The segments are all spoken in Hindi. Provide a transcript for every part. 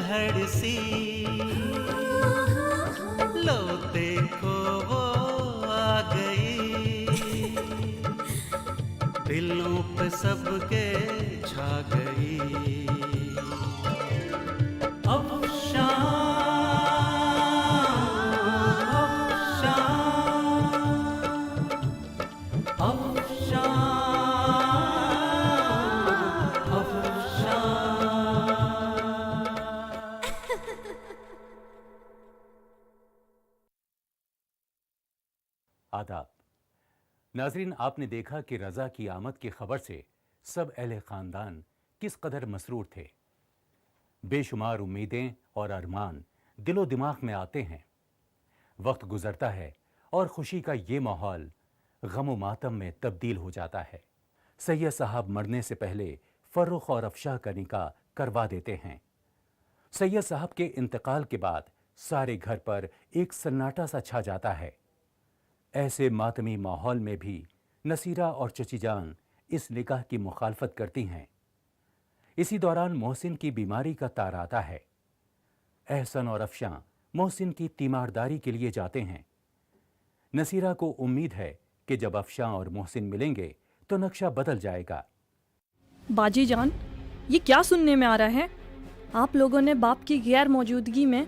पतझड़ सी, लो देखो वो आ गई, दिलों पे सबके छा गई। अब आदाब नाजरीन, आपने देखा कि रजा की आमद की खबर से सब अहले खानदान किस कदर मसरूर थे। बेशुमार उम्मीदें और अरमान दिलो दिमाग में आते हैं। वक्त गुजरता है और खुशी का ये माहौल गम व मातम में तब्दील हो जाता है। सैयद साहब मरने से पहले फर्रुख और अफशाह का निकाह करवा देते हैं। सैयद साहब के इंतकाल के बाद सारे घर पर एक सन्नाटा सा छा जाता है। ऐसे मातमी माहौल में भी नसीरा और चची जान इस निकाह की मुखालफत करती हैं। इसी दौरान मोहसिन की बीमारी का तार आता है। एहसन और अफशां मोहसिन की तीमारदारी के लिए जाते हैं। नसीरा को उम्मीद है कि जब अफशां और मोहसिन मिलेंगे तो नक्शा बदल जाएगा। बाजी जान, ये क्या सुनने में आ रहा है? आप लोगों ने बाप की गैर मौजूदगी में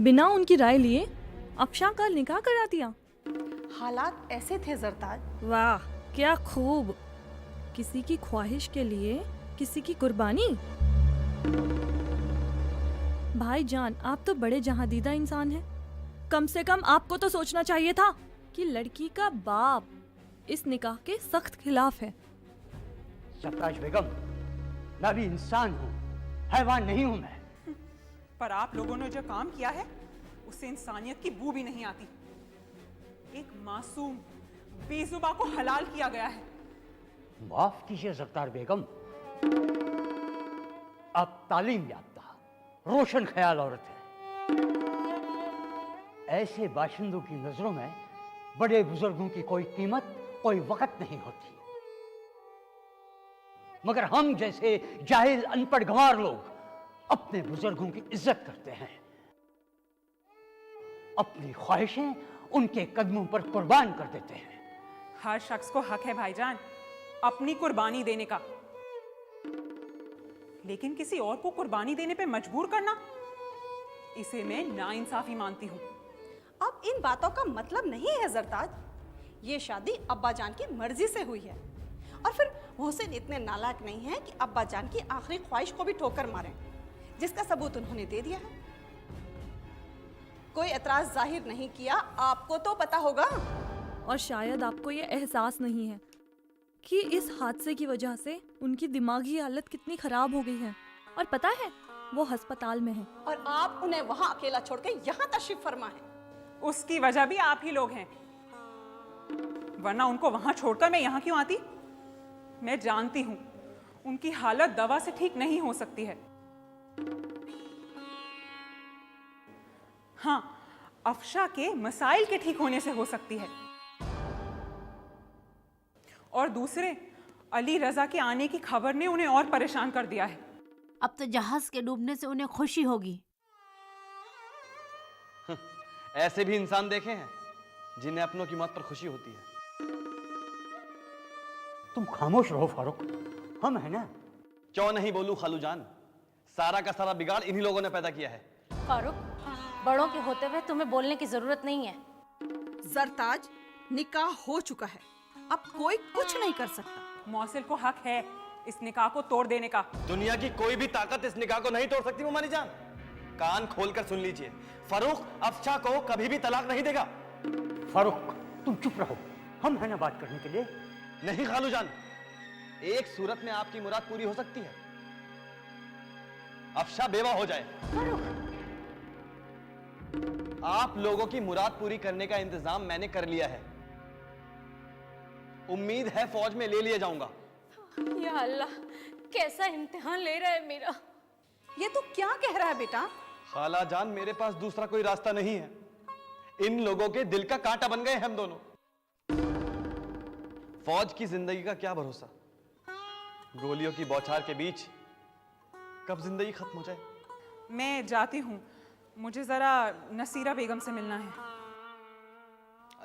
बिना उनकी राय लिए अफशां का निकाह करा दिया। हालात ऐसे थे जरताज। वाह, क्या खूब। किसी की ख्वाहिश के लिए किसी की कुर्बानी। भाईजान, आप तो बड़े जहांदीदा इंसान हैं। कम से कम आपको तो सोचना चाहिए था कि लड़की का बाप इस निकाह के सख्त खिलाफ है। सरताज बेगम, मैं भी इंसान हूँ, हैवान नहीं हूँ मैं। पर आप लोगों ने जो काम किया है उससे इंसानियत की बू भी नहीं आती। एक मासूम बेजुबा को हलाल किया गया है। माफ कीजिए सरताज बेगम, आप तालीम याफ्ता, रोशन ख्याल औरत है। ऐसे बाशिंदों की नजरों में बड़े बुजुर्गों की कोई कीमत, कोई वक़्त नहीं होती। मगर हम जैसे जाहिल अनपढ़ गंवार लोग अपने बुजुर्गों की इज्जत करते हैं। अपनी ख्वाहिशें उनके कदमों पर कुर्बान कर देते हैं। हर शख्स को हक है भाईजान अपनी कुर्बानी देने का, लेकिन किसी और को कुर्बानी देने पे मजबूर करना, इसे मैं नाइंसाफी मानती हूँ। अब इन बातों का मतलब नहीं है जरताज, ये शादी अब्बा जान की मर्जी से हुई है। और फिर मोहसिन इतने नालायक नहीं है कि अब्बा जान की आखिरी ख्वाहिश को भी ठोकर मारें, जिसका सबूत उन्होंने दे दिया है। कोई एतराज जाहिर नहीं किया, आपको तो पता होगा। और शायद आपको ये एहसास नहीं है कि इस हादसे की वजह से उनकी दिमागी हालत कितनी खराब हो गई है। और पता है, वो अस्पताल में है। और आप उन्हें वहां अकेला छोड़ के यहाँ तशरीफ फरमा है। उसकी वजह भी आप ही लोग हैं, वरना उनको वहां छोड़कर मैं यहाँ क्यों आती? मैं जानती हूँ उनकी हालत दवा से ठीक नहीं हो सकती है। हाँ, अफशा के मसाइल के ठीक होने से हो सकती है। और दूसरे, अली रजा के आने की खबर ने उन्हें और परेशान कर दिया है। अब तो जहाज के डूबने से उन्हें खुशी होगी। ऐसे भी इंसान देखे हैं जिन्हें अपनों की मौत पर खुशी होती है। तुम खामोश रहो फारूक, हम है ना। क्यों नहीं बोलूं खालू जान, सारा का सारा बिगाड़ इन्हीं लोगों ने पैदा किया है। फारूक, बड़ों के होते हुए तुम्हें बोलने की जरूरत नहीं है। जरताज, निकाह हो चुका है, अब कोई कुछ नहीं कर सकता। मौसिल को हक है इस निकाह को तोड़ देने का। दुनिया की कोई भी ताकत इस निकाह को नहीं तोड़ सकती मुमानी जान। कान खोलकर सुन लीजिए, फरूक अफशा को कभी भी तलाक नहीं देगा। फारूक, तुम चुप रहो, हम है ना बात करने के लिए। नहीं खालू जान, एक सूरत में आपकी मुराद पूरी हो सकती है, अफशा बेवा हो जाए। आप लोगों की मुराद पूरी करने का इंतजाम मैंने कर लिया है। उम्मीद है फौज में ले लिया जाऊंगा। या अल्लाह, कैसा इम्तिहान ले रहा है मेरा। ये तू क्या कह रहा है बेटा? खाला जान, मेरे पास दूसरा कोई रास्ता नहीं है। इन लोगों के दिल का कांटा बन गए हम दोनों। फौज की जिंदगी का क्या भरोसा, गोलियों की बौछार के बीच कब जिंदगी खत्म हो जाए। मैं जाती हूँ, मुझे ज़रा नसीरा बेगम से मिलना है।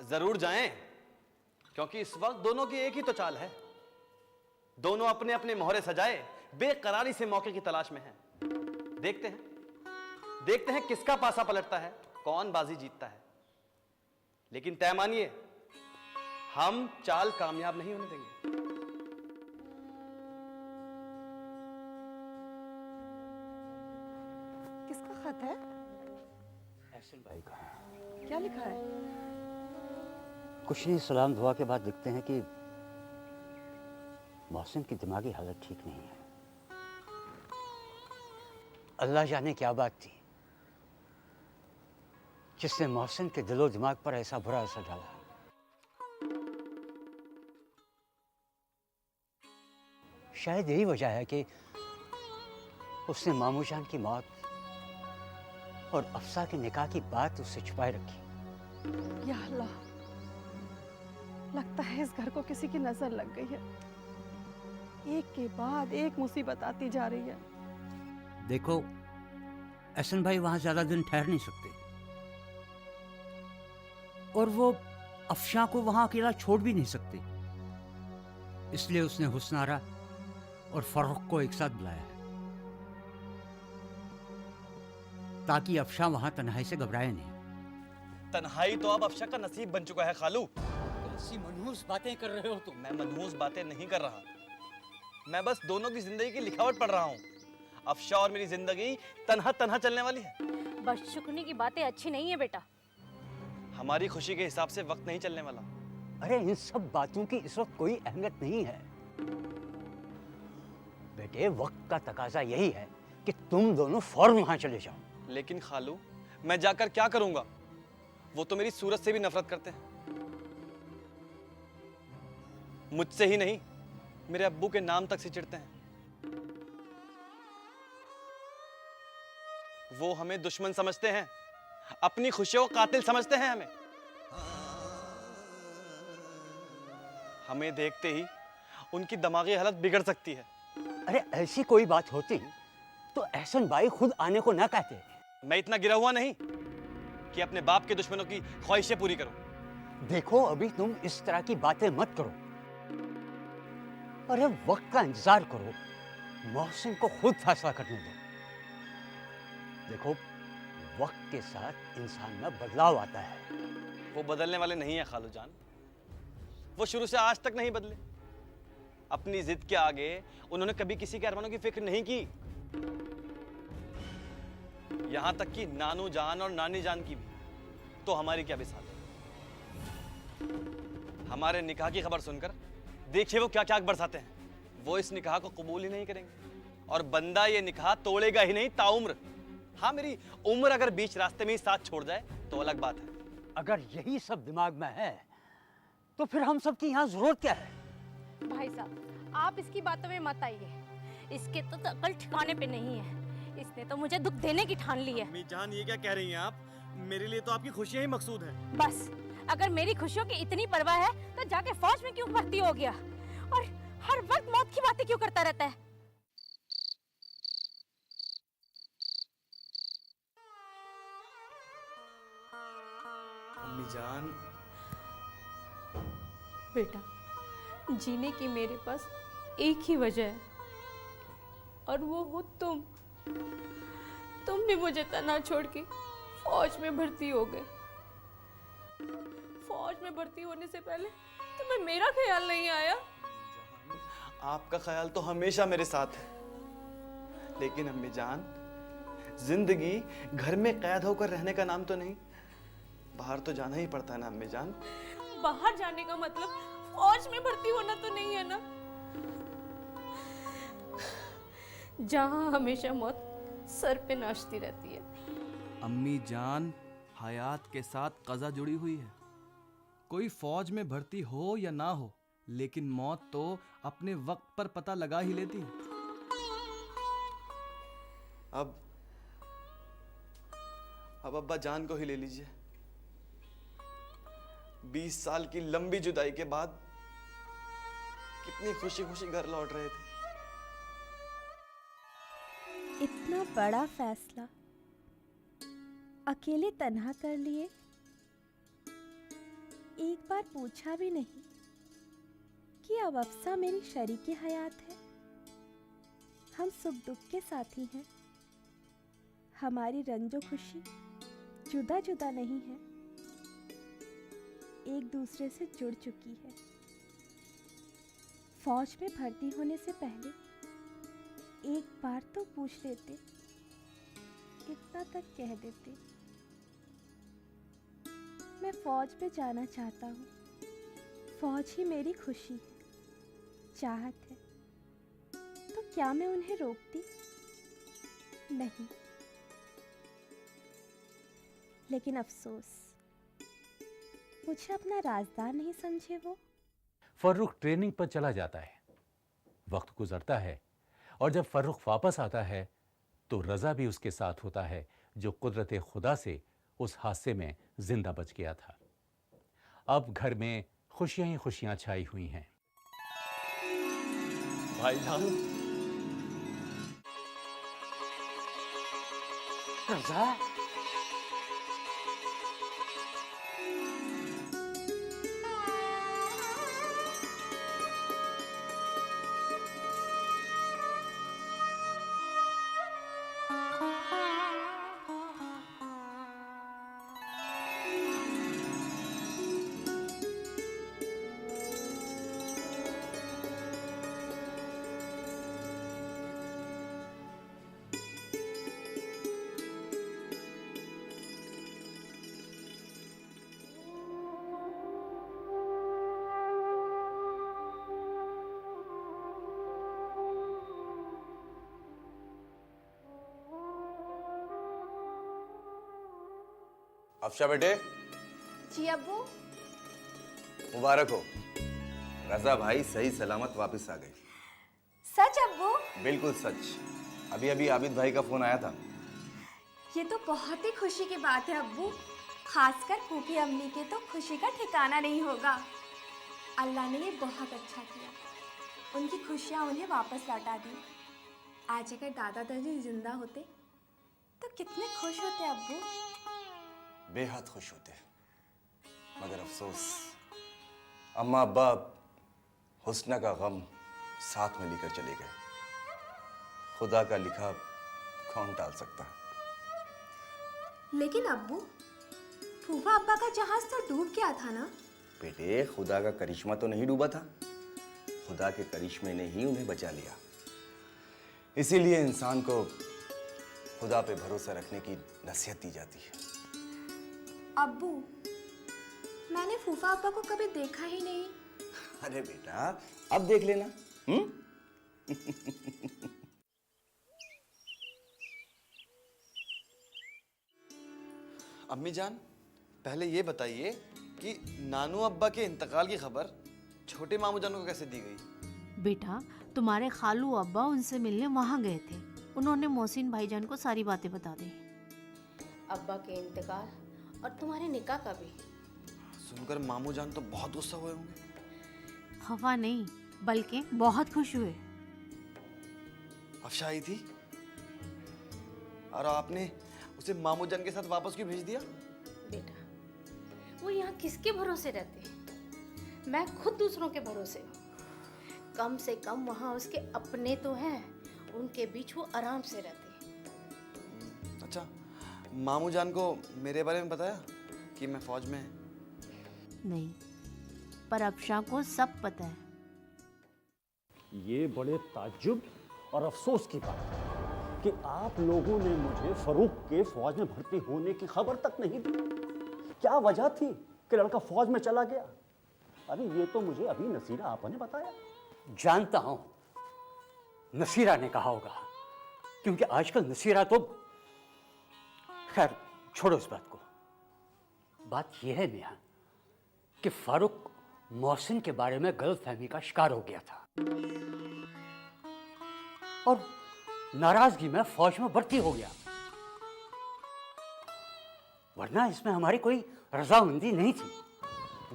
जरूर जाएं, क्योंकि इस वक्त दोनों की एक ही तो चाल है। दोनों अपने अपने मोहरे सजाए बेकरारी से मौके की तलाश में हैं। देखते हैं किसका पासा पलटता है, कौन बाजी जीतता है। लेकिन तय मानिए, हम चाल कामयाब नहीं होने देंगे। किसका खत है? एहसन भाई का। क्या लिखा है? कुछ नहीं, सलाम दुआ के बाद लिखते हैं कि मोहसिन की दिमागी हालत ठीक नहीं है। अल्लाह जाने क्या बात थी जिसने मोहसिन के दिलो दिमाग पर ऐसा बुरा असर डाला। शायद यही वजह है कि उसने मामू जान की मौत और अफसा के निकाह की बात उससे छुपाए रखी। या अल्लाह, लगता है इस घर को किसी की नजर लग गई है। एक के बाद एक मुसीबत आती जा रही है। देखो, एहसन भाई वहां ज्यादा दिन ठहर नहीं सकते और वो अफशा को वहां अकेला छोड़ भी नहीं सकते। इसलिए उसने हुस्नारा और फर्रुख को एक साथ बुलाया है ताकि अफशा वहां तन्हाई से घबराए नहीं। तन्हाई तो अब अफशा का नसीब बन चुका है खालू। ऐसी मनहूस बातें कर रहे हो तुम। मैं मनहूस बातें नहीं कर रहा, मैं बस दोनों की जिंदगी की लिखावट पढ़ रहा हूँ। अफशा और मेरी जिंदगी तन्हा तन्हा चलने वाली है। बदशुक्री की बातें अच्छी नहीं है बेटा। हमारी खुशी के हिसाब से वक्त नहीं चलने वाला। अरे इन सब बातों की इस वक्त कोई अहमियत नहीं है बेटे। वक्त का तकाजा यही है कि तुम दोनों फौरन वहां चले जाओ। लेकिन खालू, मैं जाकर क्या करूंगा? वो तो मेरी सूरत से भी नफरत करते हैं। मुझसे ही नहीं, मेरे अब्बू के नाम तक से चिढ़ते हैं। वो हमें दुश्मन समझते हैं, अपनी खुशियों को कातिल समझते हैं। हमें देखते ही उनकी दिमागी हालत बिगड़ सकती है। अरे ऐसी कोई बात होती तो एहसन भाई खुद आने को ना कहते। मैं इतना गिरा हुआ नहीं कि अपने बाप के दुश्मनों की ख्वाहिशें पूरी करूं। देखो, अभी तुम इस तरह की बातें मत करो। अरे वक्त का इंतजार करो, मोहसिन को खुद फैसला करने दो। देखो, वक्त के साथ इंसान में बदलाव आता है। वो बदलने वाले नहीं है खालू जान, वो शुरू से आज तक नहीं बदले। अपनी जिद के आगे उन्होंने कभी किसी के अरमानों की फिक्र नहीं की। यहां तक कि नानू जान और नानी जान की भी। तो हमारी क्या मिसाल है? हमारे निकाह की खबर सुनकर देखिए वो क्या क्या बरसाते हैं। वो इस निकाह को कबूल ही नहीं करेंगे और बंदा ये निकाह तोड़ेगा ही नहीं ताउम्र। हाँ, मेरी उम्र अगर बीच रास्ते में ही साथ छोड़ जाए तो अलग बात है। अगर यही सब दिमाग में है तो फिर हम सब की यहाँ जरूरत क्या है? भाई साहब, आप इसकी बातों में मत आइए। इसके तो अकल ठिकाने पे नहीं है। इसने तो मुझे दुख देने की ठान ली है। अम्मी जान, ये क्या कह रही हैं आप? मेरे लिए तो आपकी खुशियां ही मकसूद हैं। बस, अगर मेरी खुशियों की इतनी परवाह है तो जाके फौज में क्यों भर्ती हो गया और हर वक्त मौत की बातें क्यों करता रहता है? अम्मी जान, बेटा, जीने की मेरे पास एक ही वजह है और वो हो तुम। तुम भी मुझे तना छोड़ के फौज में भर्ती हो गए। फौज में भर्ती होने से पहले तुम्हें मेरा ख्याल नहीं आया? आपका ख्याल तो हमेशा मेरे साथ है, लेकिन अम्मी जान, जिंदगी घर में कैद होकर रहने का नाम तो नहीं। बाहर तो जाना ही पड़ता है ना अम्मी जान। बाहर जाने का मतलब फौज में भर्ती होना तो नहीं है ना, जहां हमेशा मौत सर पे नाचती रहती है। अम्मी जान, हयात के साथ कज़ा जुड़ी हुई है। कोई फौज में भर्ती हो या ना हो, लेकिन मौत तो अपने वक्त पर पता लगा ही लेती है। अब अब्बा जान को ही ले लीजिए। 20 साल की लंबी जुदाई के बाद कितनी खुशी खुशी घर लौट रहे थे। इतना बड़ा फैसला अकेले तन्हा कर लिए। एक बार पूछा भी नहीं कि अब अफसा मेरी शरीके हयात है। हम सुख दुख के साथी हैं। हमारी रंजो खुशी जुदा जुदा नहीं है, एक दूसरे से जुड़ चुकी है। फौज में भर्ती होने से पहले एक बार तो पूछ लेते, इतना तक कह देते। मैं फौज में जाना चाहता हूँ। फौज ही मेरी खुशी है, चाहत है। तो क्या मैं उन्हें रोकती? नहीं। लेकिन अफसोस, मुझे अपना राजदार नहीं समझे वो। फर्रुख ट्रेनिंग पर चला जाता है। वक्त गुजरता है और जब फर्रुख वापस आता है तो रजा भी उसके साथ होता है, जो कुदरत खुदा से उस हादसे में जिंदा बच गया था। अब घर में खुशियां ही खुशियां छाई हुई हैं। भाईजान, रजा, अफशा बेटे, जी अब्बू। मुबारक हो। रजा भाई सही सलामत वापस आ गए। सच अब्बू? बिल्कुल सच। अभी अभी आबिद भाई का फोन आया था। ये तो बहुत ही खुशी की बात है अब्बू। खासकर फूफी अम्मी के तो खुशी का ठिकाना नहीं होगा। अल्लाह ने ये बहुत अच्छा किया, उनकी खुशियाँ उन्हें वापस लौटा दी। आज अगर दादा दादी जिंदा होते तो कितने खुश होते अब्बू। बेहद खुश होते, मगर अफसोस अम्मा अब्बा हुस्ना का गम साथ में लेकर चले गए। खुदा का लिखा कौन टाल सकता। लेकिन अब्बू, फूफा अब्बा का जहाज तो डूब गया था ना? बेटे, खुदा का करिश्मा तो नहीं डूबा था। खुदा के करिश्मे ने ही उन्हें बचा लिया। इसीलिए इंसान को खुदा पे भरोसा रखने की नसीहत दी जाती है। अब्बू, मैंने फूफा अब्बा को कभी देखा ही नहीं। अरे बेटा, अब देख लेना। अम्मी जान, पहले ये बताइए कि नानू अब्बा के इंतकाल की खबर छोटे मामू जान को कैसे दी गई? बेटा, तुम्हारे खालू अब्बा उनसे मिलने वहाँ गए थे। उन्होंने मोहसिन भाईजान को सारी बातें बता दी। अब्बा के इंतकाल और तुम्हारे निकाह का भी। सुनकर मामू जान तो बहुत गुस्सा हुए होंगे। खफा नहीं, बल्कि बहुत खुश हुए। अफशा आई थी और आपने उसे मामू जान के साथ वापस क्यों भेज दिया? बेटा, वो यहाँ किसके भरोसे रहते हैं? मैं खुद दूसरों के भरोसे हूँ। कम से कम वहाँ उसके अपने तो हैं, उनके बीच वो आराम से रहते हैं। अच्छा, मामू जान को मेरे बारे में बताया कि मैं फौज में? नहीं, पर अफशा को सब पता है। ये बड़े ताज्जुब और अफसोस की बात है कि आप लोगों ने मुझे फरूख के फौज में भर्ती होने की खबर तक नहीं दी। क्या वजह थी कि लड़का फौज में चला गया? अरे ये तो मुझे अभी नसीरा आपा ने बताया। जानता हूं नसीरा ने कहा होगा, क्योंकि आजकल नसीरा तो, खैर छोड़ो इस बात को। बात यह है मियां कि फारूक मोहसिन के बारे में गलतफहमी का शिकार हो गया था और नाराजगी में फौज में भर्ती हो गया, वरना इसमें हमारी कोई रजामंदी नहीं थी।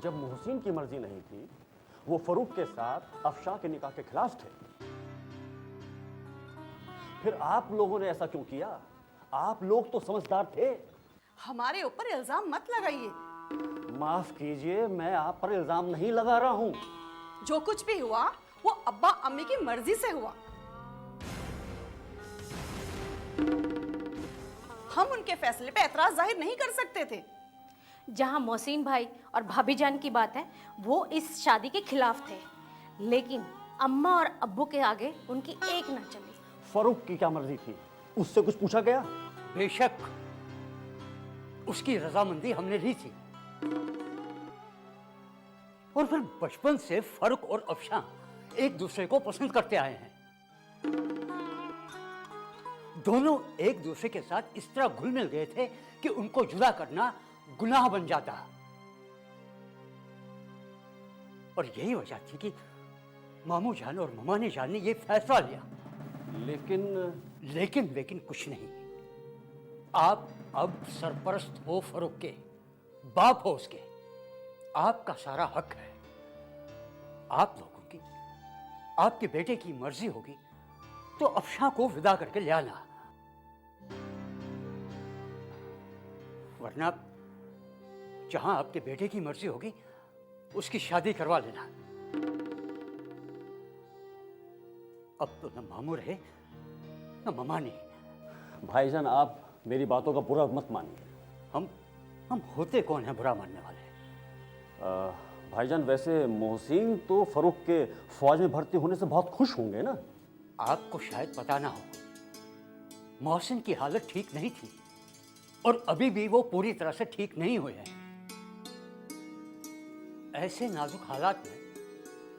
जब मोहसिन की मर्जी नहीं थी, वो फरूख के साथ अफशा के निकाह के खिलाफ थे। फिर आप लोगों ने ऐसा क्यों किया? आप लोग तो समझदार थे। हमारे ऊपर इल्जाम मत लगाइए। माफ कीजिए, मैं आप पर इल्जाम नहीं लगा रहा हूं। जो कुछ भी हुआ वो अब्बा अम्मी की मर्जी से हुआ। हम उनके फैसले पे एतराज जाहिर नहीं कर सकते थे। जहां मोहसिन भाई और भाभी जान की बात है, वो इस शादी के खिलाफ थे, लेकिन अम्मा और अब्बू के आगे उनकी एक ना चली। फरूक की क्या मर्जी थी? उससे कुछ पूछा गया? बेशक उसकी रजामंदी हमने ली थी, और फिर बचपन से फरूक और अफशां एक दूसरे को पसंद करते आए हैं। दोनों एक दूसरे के साथ इस तरह घुल मिल गए थे कि उनको जुदा करना गुनाह बन जाता, और यही वजह थी कि मामू जान और ममाने जान ने ये फैसला लिया। लेकिन कुछ नहीं। आप अब सरपरस्त हो फरूक के, बाप हो उसके, आपका सारा हक है। आप लोगों की, आपके बेटे की मर्जी होगी तो अफशां को विदा करके ले आना, वरना जहां आपके बेटे की मर्जी होगी उसकी शादी करवा लेना। अब तो न मामू रहे न ममानी। भाईजान, आप मेरी बातों का बुरा मत मानिए। हम होते कौन हैं बुरा मानने वाले? भाईजान, वैसे मोहसिन तो फरूक के फौज में भर्ती होने से बहुत खुश होंगे ना? आपको शायद पता ना हो, मोहसिन की हालत ठीक नहीं थी, और अभी भी वो पूरी तरह से ठीक नहीं हुए हैं। ऐसे नाजुक हालात में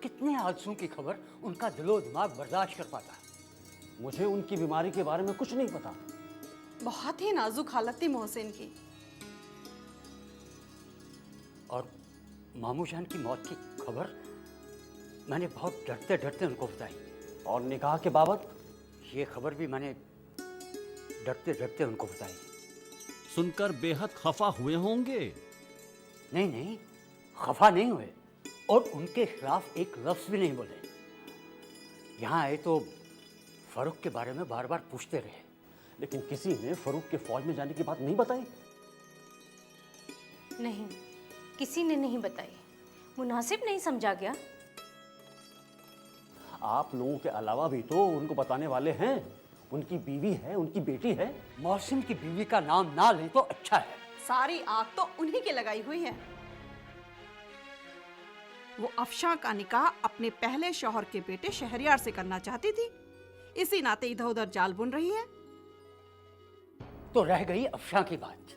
कितने हादसों की खबर उनका दिलो दिमाग बर्दाश्त कर पाता। मुझे उनकी बीमारी के बारे में कुछ नहीं पता। बहुत ही नाजुक हालत थी मोहसिन की। और मामू जान की मौत की खबर मैंने बहुत डरते डरते उनको बताई। और निकाह के बाबत? ये खबर भी मैंने डरते डरते उनको बताई। सुनकर बेहद खफा हुए होंगे? नहीं, खफा नहीं हुए, और उनके खिलाफ एक लफ्ज भी नहीं बोले। यहाँ आए तो फरूक के बारे में बार बार पूछते रहे। लेकिन किसी ने फरूक के फौज में जाने की बात नहीं बताई? नहीं, किसी ने नहीं बताई। मुनासिब नहीं समझा गया। आप लोगों के अलावा भी तो उनको बताने वाले हैं। उनकी बीवी है, उनकी बेटी है। मोहसिन की बीवी का नाम ना लें तो अच्छा है। सारी आग तो उन्हीं की लगाई हुई है। वो अफशां का निकाह अपने पहले शौहर के बेटे शहरयार से करना चाहती थी, इसी नाते इधर उधर जाल बुन रही है। तो रह गई अफशां की बात।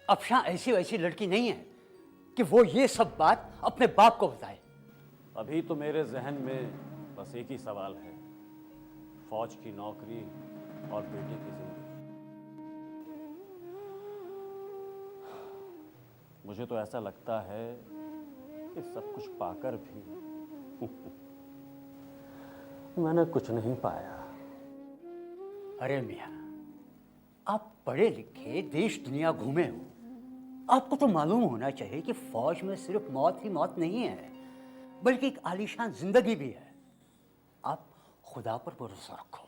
अफशां ऐसी वैसी लड़की नहीं है कि वो ये सब बात अपने बाप को बताए। अभी तो मेरे जहन में बस एक ही सवाल है, फौज की नौकरी और बेटे की जिंदगी। मुझे तो ऐसा लगता है कि सब कुछ पाकर भी मैंने कुछ नहीं पाया। अरे मियाँ, आप पढ़े लिखे देश दुनिया घूमे हो, आपको तो मालूम होना चाहिए कि फौज में सिर्फ मौत ही मौत नहीं है, बल्कि एक आलीशान जिंदगी भी है। आप खुदा पर भरोसा रखो,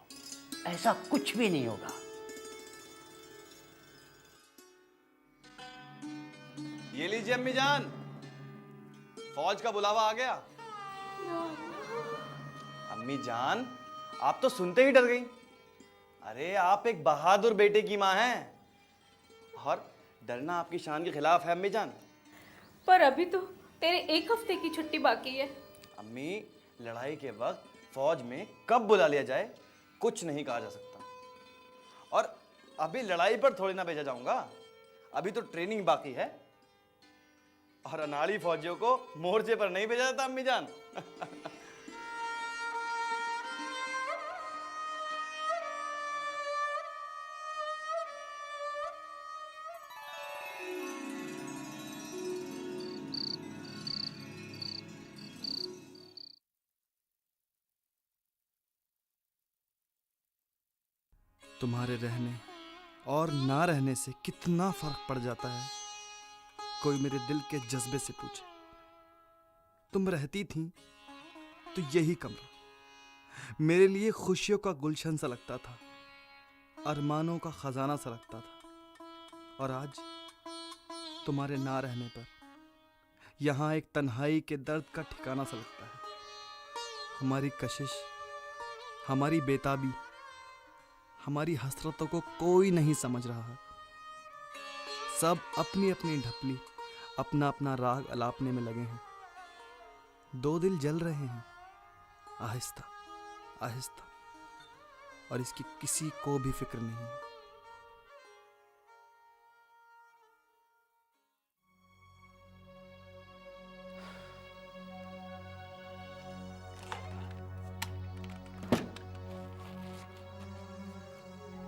ऐसा कुछ भी नहीं होगा। ये लीजिए अम्मी जान, फौज का बुलावा आ गया। अम्मी जान, आप तो सुनते ही डर गई। अरे आप एक बहादुर बेटे की माँ हैं, और डरना आपकी शान के खिलाफ है अम्मी जान। पर अभी तो तेरे एक हफ्ते की छुट्टी बाकी है। अम्मी, लड़ाई के वक्त फौज में कब बुला लिया जाए कुछ नहीं कहा जा सकता, और अभी लड़ाई पर थोड़ी ना भेजा जाऊंगा। अभी तो ट्रेनिंग बाकी है, और अनाड़ी फौजियों को मोर्चे पर नहीं भेजा जाता अम्मी जान। तुम्हारे रहने और ना रहने से कितना फर्क पड़ जाता है। कोई मेरे दिल के जज्बे से पूछे, तुम रहती थी तो यही कमरा मेरे लिए खुशियों का गुलशन सा लगता था। अरमानों का खजाना सा लगता था, और आज तुम्हारे ना रहने पर यहाँ एक तन्हाई के दर्द का ठिकाना सा लगता है। हमारी कशिश, हमारी बेताबी, हमारी हसरतों को कोई नहीं समझ रहा है। सब अपनी अपनी ढपली, अपना अपना राग अलापने में लगे हैं। दो दिल जल रहे हैं, आहिस्ता आहिस्ता, और इसकी किसी को भी फिक्र नहीं है।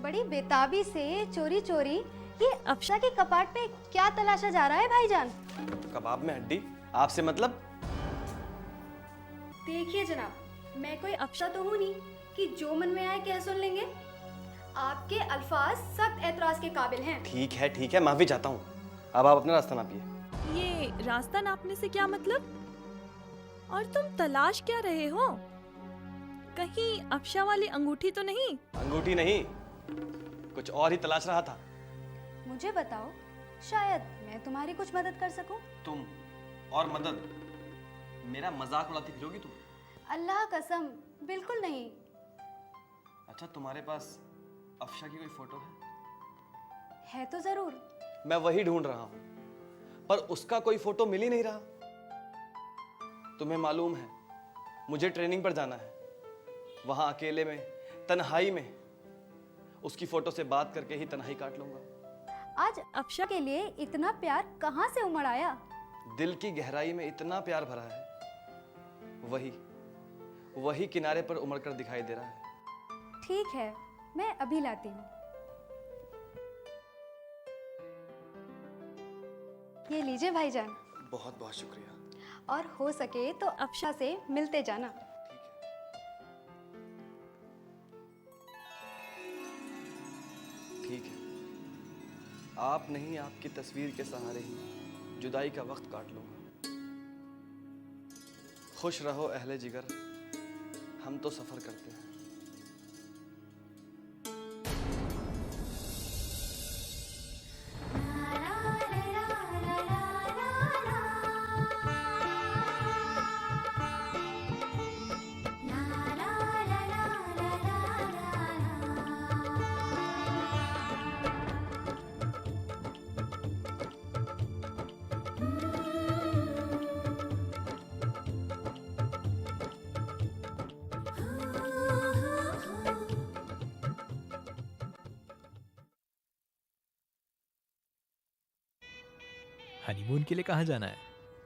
बड़ी बेताबी से चोरी चोरी ये अफशा के कपाट पे क्या तलाशा जा रहा है भाईजान? कबाब में हड्डी? आपसे मतलब? देखिए जनाब, मैं कोई अफशा तो हूँ नहीं कि जो मन में आए कह सुन लेंगे। आपके अल्फाज सख्त एतराज के काबिल हैं। ठीक है, माफी चाहता हूँ। अब आप अपना रास्ता नापिए। ये रास्ता नापने से क्या मतलब? और तुम तलाश क्या रहे हो? कहीं अफशा वाली अंगूठी तो नहीं? अंगूठी नहीं, कुछ और ही तलाश रहा था। मुझे बताओ, शायद मैं तुम्हारी कुछ मदद कर सकूं। तुम और मदद? मेरा मजाक उड़ाती फिरोगी तुम? अल्लाह कसम, बिल्कुल नहीं। अच्छा, तुम्हारे पास अफशा की कोई फोटो है तो जरूर। मैं वही ढूंढ रहा हूँ, पर उसका कोई फोटो मिल ही नहीं रहा। तुम्हें मालूम है, मुझे ट्रेनिंग पर जाना है। वहां अकेले में, तन्हाई में उसकी फोटो से बात करके ही तन्हाई काट लूंगा। आज अफशा के लिए इतना प्यार कहाँ से उमड़ आया? दिल की गहराई में इतना प्यार भरा है, वही किनारे पर उमड़ कर दिखाई दे रहा है। ठीक है, मैं अभी लाती हूँ। ये लीजिए भाईजान। बहुत बहुत शुक्रिया। और हो सके तो अफशा से मिलते जाना। ठीक है, आप नहीं, आपकी तस्वीर के सहारे ही जुदाई का वक्त काट लूंगा। खुश रहो अहले जिगर, हम तो सफर करते हैं। हनीमून के लिए कहाँ जाना है?